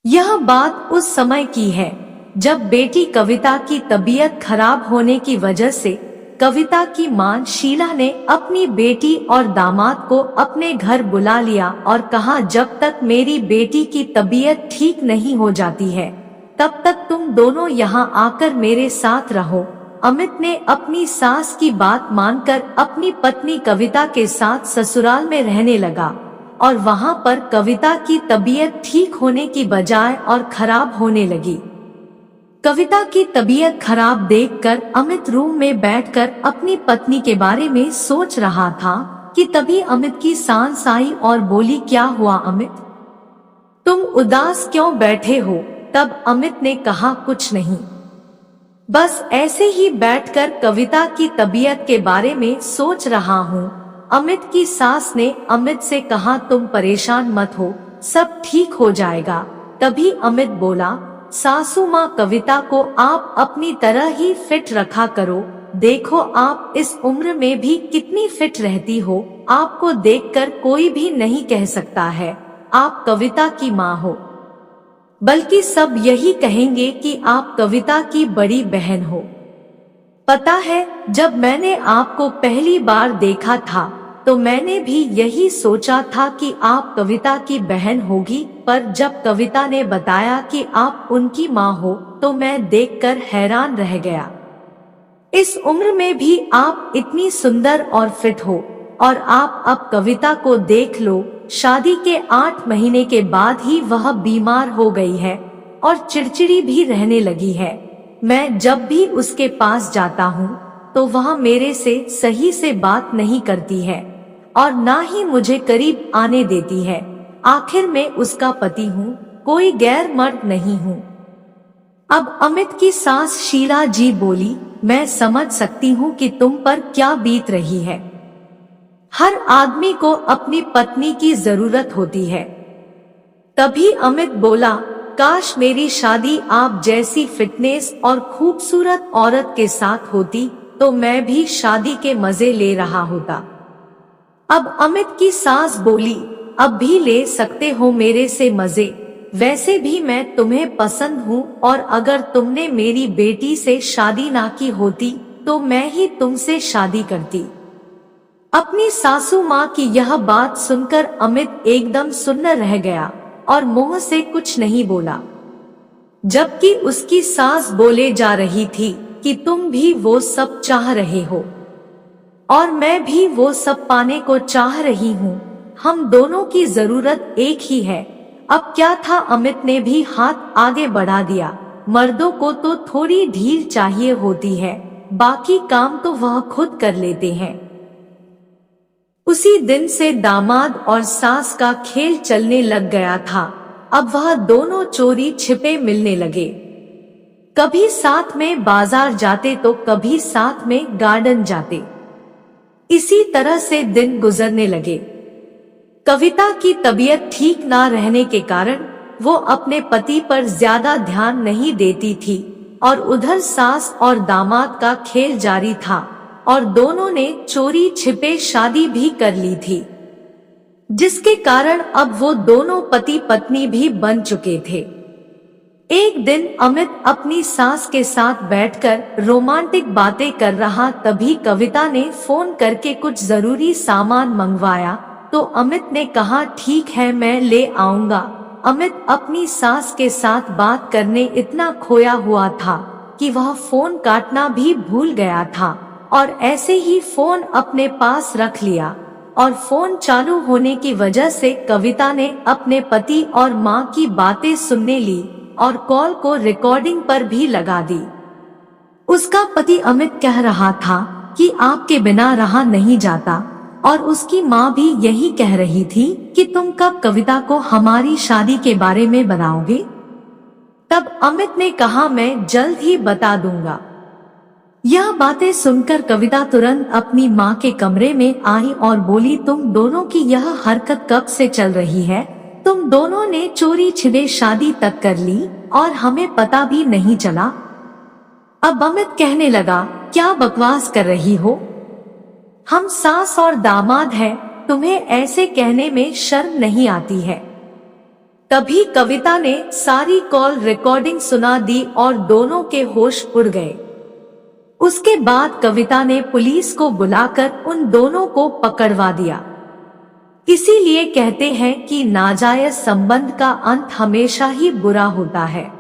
यह बात उस समय की है जब बेटी कविता की तबीयत खराब होने की वजह से कविता की मां शीला ने अपनी बेटी और दामाद को अपने घर बुला लिया और कहा, जब तक मेरी बेटी की तबीयत ठीक नहीं हो जाती है तब तक तुम दोनों यहाँ आकर मेरे साथ रहो। अमित ने अपनी सास की बात मानकर अपनी पत्नी कविता के साथ ससुराल में रहने लगा और वहाँ पर कविता की तबीयत ठीक होने की बजाय और खराब होने लगी। कविता की तबीयत खराब देखकर अमित रूम में बैठकर अपनी पत्नी के बारे में सोच रहा था कि तभी अमित की सांस आई और बोली, क्या हुआ अमित, तुम उदास क्यों बैठे हो? तब अमित ने कहा, कुछ नहीं, बस ऐसे ही बैठकर कविता की तबीयत के बारे में सोच रहा हूँ। अमित की सास ने अमित से कहा, तुम परेशान मत हो, सब ठीक हो जाएगा। तभी अमित बोला, सासू माँ कविता को आप अपनी तरह ही फिट रखा करो, देखो आप इस उम्र में भी कितनी फिट रहती हो, आपको देखकर कोई भी नहीं कह सकता है आप कविता की माँ हो, बल्कि सब यही कहेंगे कि आप कविता की बड़ी बहन हो। पता है, जब मैंने आपको पहली बार देखा था तो मैंने भी यही सोचा था कि आप कविता की बहन होगी, पर जब कविता ने बताया कि आप उनकी माँ हो तो मैं देखकर हैरान रह गया। इस उम्र में भी आप इतनी सुंदर और फिट हो, और आप अब कविता को देख लो, शादी के 8 महीने के बाद ही वह बीमार हो गई है और चिड़चिड़ी भी रहने लगी है। मैं जब भी उसके पास जाता हूँ तो वह मेरे से सही से बात नहीं करती है और ना ही मुझे करीब आने देती है। आखिर मैं उसका पति हूँ, कोई गैर मर्द नहीं हूँ। अब अमित की सास शीला जी बोली, मैं समझ सकती हूँ कि तुम पर क्या बीत रही है। हर आदमी को अपनी पत्नी की जरूरत होती है। तभी अमित बोला, काश मेरी शादी आप जैसी फिटनेस और खूबसूरत औरत के साथ होती तो मैं भी शादी के मजे ले रहा होता। अब अमित की सास बोली, अब भी ले सकते हो मेरे से मजे, वैसे भी मैं तुम्हें पसंद हूँ और अगर तुमने मेरी बेटी से शादी ना की होती तो मैं ही तुमसे शादी करती। अपनी सासू माँ की यह बात सुनकर अमित एकदम सुन्न रह गया और मुंह से कुछ नहीं बोला, जबकि उसकी सास बोले जा रही थी कि तुम भी वो सब चाह रहे हो और मैं भी वो सब पाने को चाह रही हूँ, हम दोनों की जरूरत एक ही है। अब क्या था, अमित ने भी हाथ आगे बढ़ा दिया, मर्दों को तो थोड़ी ढील चाहिए होती है, बाकी काम तो वह खुद कर लेते हैं। उसी दिन से दामाद और सास का खेल चलने लग गया था। अब वह दोनों चोरी छिपे मिलने लगे, कभी साथ में बाजार जाते तो कभी साथ में गार्डन जाते। इसी तरह से दिन गुजरने लगे। कविता की तबीयत ठीक ना रहने के कारण वो अपने पति पर ज्यादा ध्यान नहीं देती थी और उधर सास और दामाद का खेल जारी था और दोनों ने चोरी छिपे शादी भी कर ली थी, जिसके कारण अब वो दोनों पति पत्नी भी बन चुके थे। एक दिन अमित अपनी सास के साथ बैठकर रोमांटिक बातें कर रहा, तभी कविता ने फोन करके कुछ जरूरी सामान मंगवाया तो अमित ने कहा, ठीक है मैं ले आऊंगा। अमित अपनी सास के साथ बात करने इतना खोया हुआ था कि वह फोन काटना भी भूल गया था और ऐसे ही फोन अपने पास रख लिया और फोन चालू होने की वजह से कविता ने अपने पति और माँ की बातें सुनने ली और कॉल को रिकॉर्डिंग पर भी लगा दी। उसका पति अमित कह रहा था कि आपके बिना रहा नहीं जाता और उसकी माँ भी यही कह रही थी कि तुम कब कविता को हमारी शादी के बारे में बताओगे। तब अमित ने कहा, मैं जल्द ही बता दूंगा। यह बातें सुनकर कविता तुरंत अपनी माँ के कमरे में आई और बोली, तुम दोनों की यह हरकत कब से चल रही है? तुम दोनों ने चोरी छिपे शादी तक कर ली और हमें पता भी नहीं चला। अब अमित कहने लगा, क्या बकवास कर रही हो? हम सास और दामाद हैं, तुम्हें ऐसे कहने में शर्म नहीं आती है? तभी कविता ने सारी कॉल रिकॉर्डिंग सुना दी और दोनों के होश उड़ गए। उसके बाद कविता ने पुलिस को बुलाकर उन दोनों को पकड़वा दिया। इसीलिए कहते हैं कि नाजायज संबंध का अंत हमेशा ही बुरा होता है।